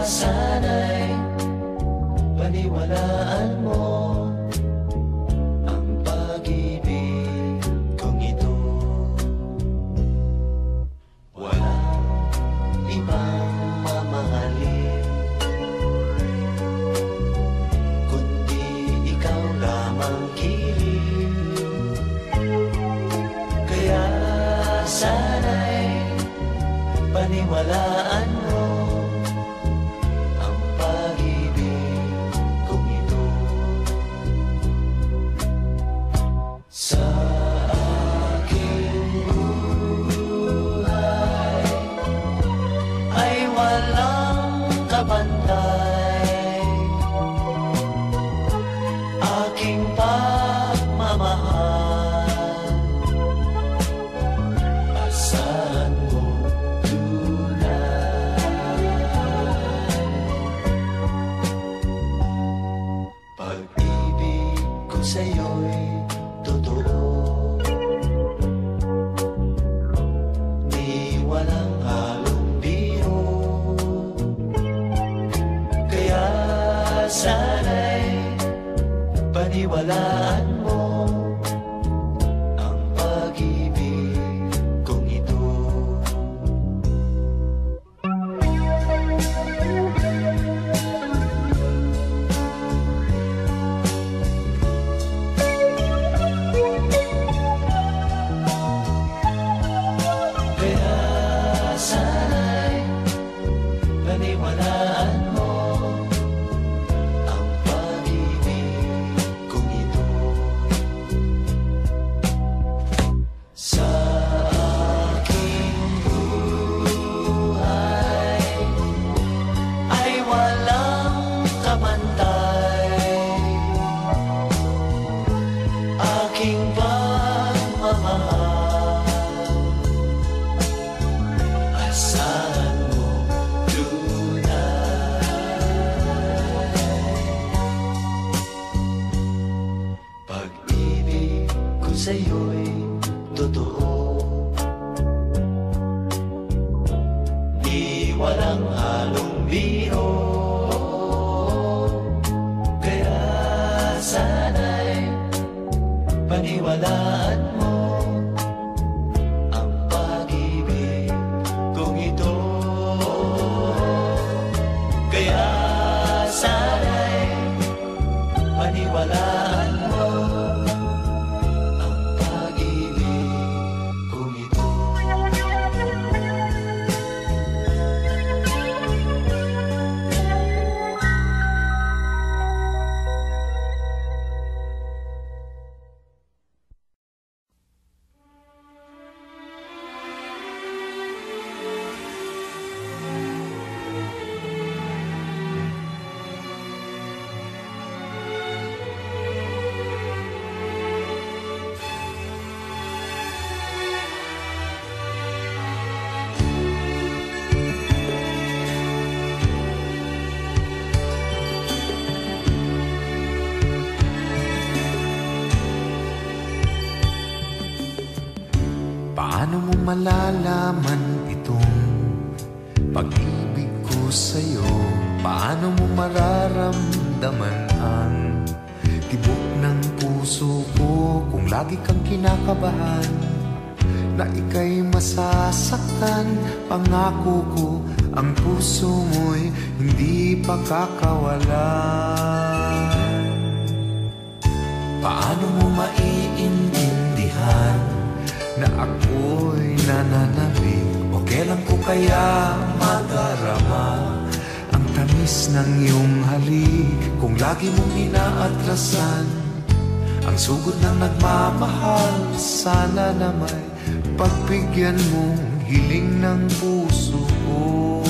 sana'y paniwalaan mo ang pag-ibig kong ito. Walang ibang mamahalin kundi ikaw lamang kilig. Kaya sana'y paniwalaan mo ang pag-ibig kong ito. Sa aking buhay ay walang kapantay, aking pagmamahal. Asahan mo pag-ibig ko sa'yo'y totoo, di walang halong biro. Kaya sana'y paniwalaan mo ang pag-ibig kong ito. Paniwalaan mo ang pag-ibig kong ito. Sa aking buhay ay walang kapantay, aking pagmamahal. Asahan mo pag-ibig ko sa'yo'y totoo, di walang halong biro. Kaya sana'y paniwalaan mo ang pag-ibig kong ito. Kaya sana'y paniwalaan mo ang pag-ibig kong ito. Paano mo malalaman itong pag-ibig ko sa'yo? Paano mo mararamdaman ang tibok ng puso ko kung lagi kang kinakabahan na ika'y masasaktan? Pangako ko ang puso mo'y hindi pa kakawalan. Paano mo maiintindihan na ako'y nananabik? O kailan ko kaya madarama ang tamis ng iyong halik kung lagi mong inaatrasan ang sugod ng nagmamahal? Sana na may pagbigyan mong hiling ng puso ko.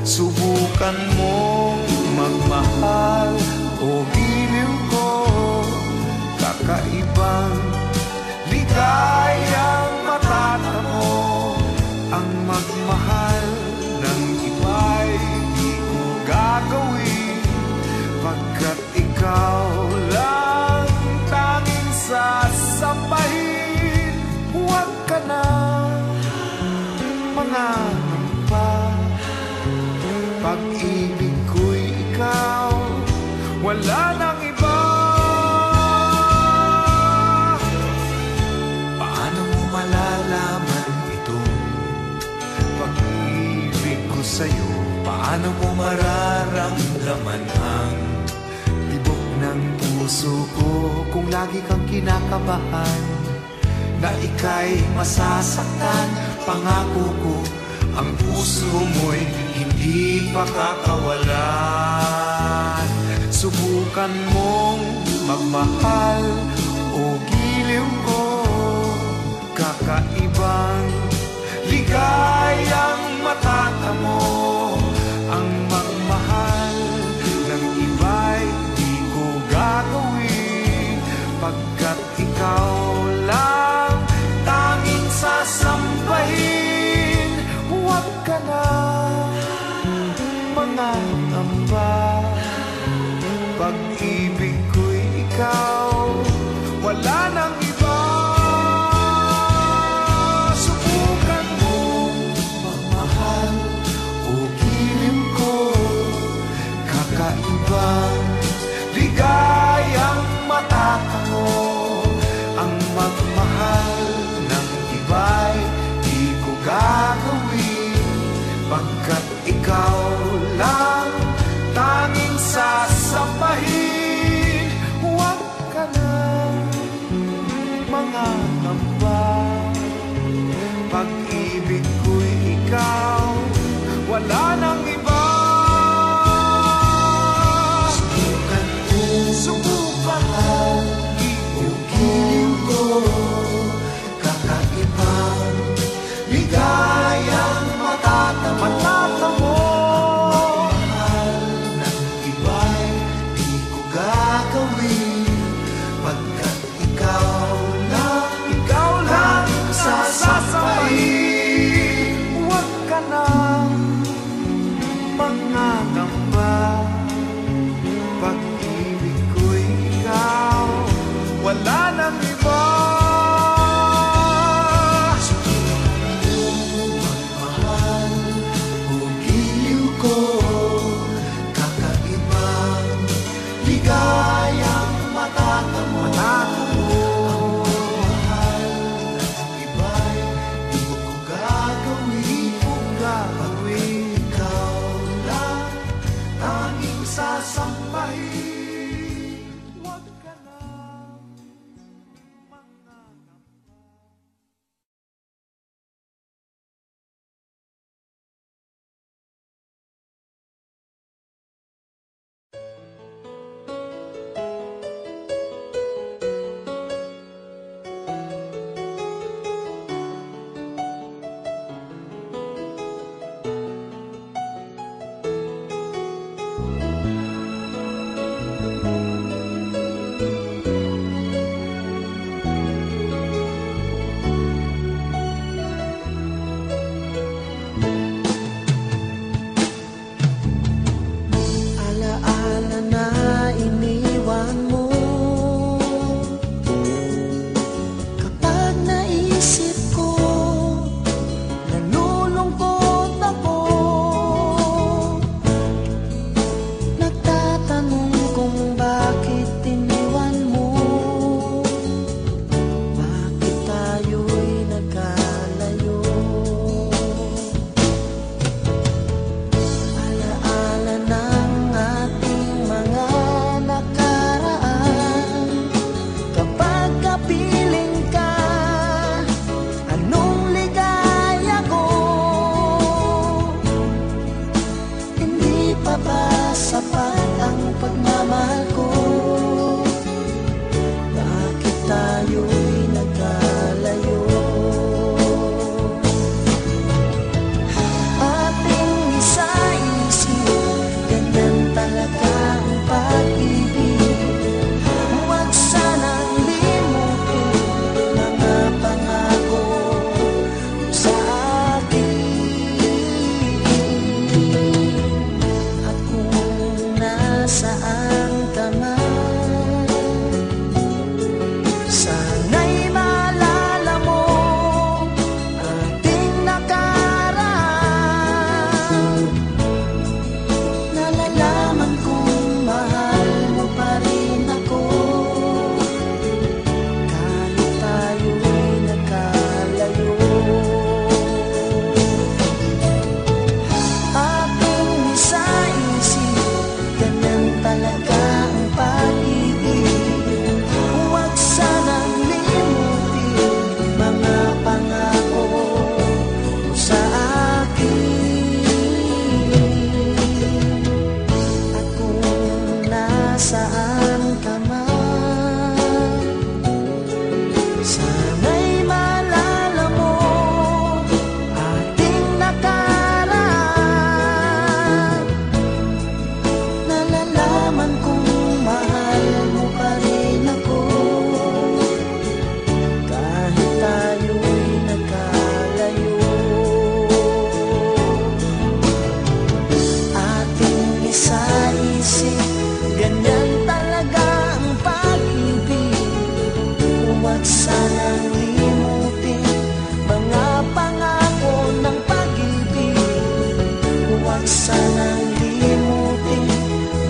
Subukan mong magmahal o giliw ko, kakaibang ligayang matatamo. Ang magmahal ng iba'y di ko gagawin, pagkat ikaw lang tanging sasambahin. Huwag ka na manganamba, pag sa'yo, paano mo mararamdaman ang tibok ng puso ko kung lagi kang kinakabahan na ika'y masasaktan? Pangako ko, ang puso mo'y hindi pa kakawalan. Subukan mong magmahal o giliw ko, kakaibang ligayang matatamo. Ang magmahal ng iba'y di ko gagawin, pagkat ikaw lang tanging sasambahin. Huwag ka na mangangamba, pag-ibig ko'y ikaw, wala nang iba. Subukan mo magmahal o giliw ko, kakaibang ligayang matatango. Ang magmahal ng iba'y di ko gagawin, pagkat ikaw lang tanging sasambahin. Huwag ka na mangangamba, pag-ibig ko'y ikaw, wala nang iba. Subukan mo Wag sanang limutin,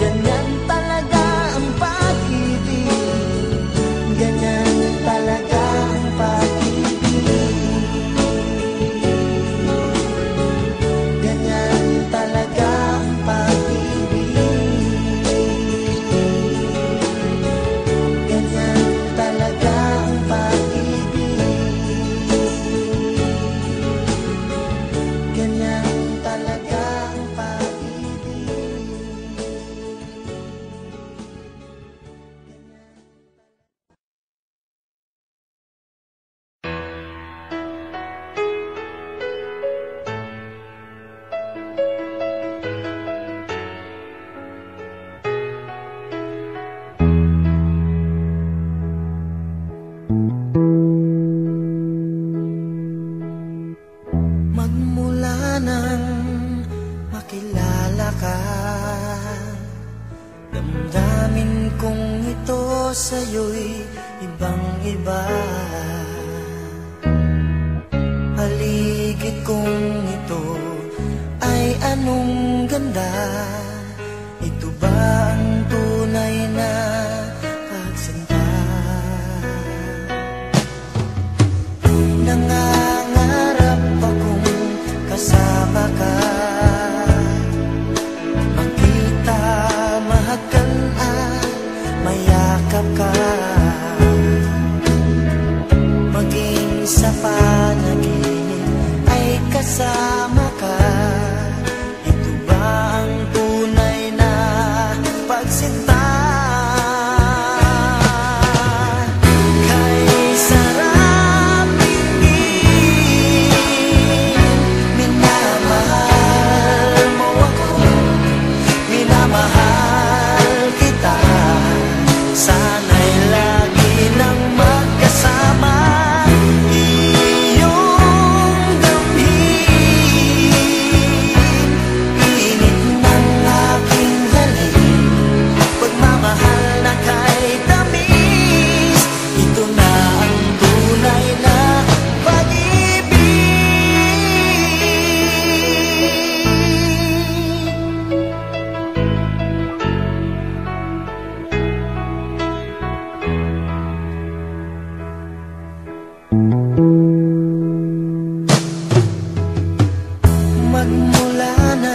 ganyan talaga ang pag-ibig. Ganyan talaga ang pag-ibig. Ganyan talaga ang pag-ibig. Ganyan talaga ang pag-ibig. Ganyan talaga ang pag-ibig. Magmula nang makilala ka, damdamin kong ito sa'yo'y ibang-iba. Paligid kong ito ay anong ganda. Ito ba ang tunay na pagsinta? Nangangarap akong kasama ka, makita, mahagan at mayakap ka, maging sa panaginip ay kasama ka. Ito ba ang tunay na pagsinta? Kay sarap tingin, minamahal mo ako, minamahal kita. Sana'y lagi nang magkasama, iyong damhin, init ng aking halik, pagmamahal na kay tamis. Ito na ang tunay na pag-ibig. Magmula na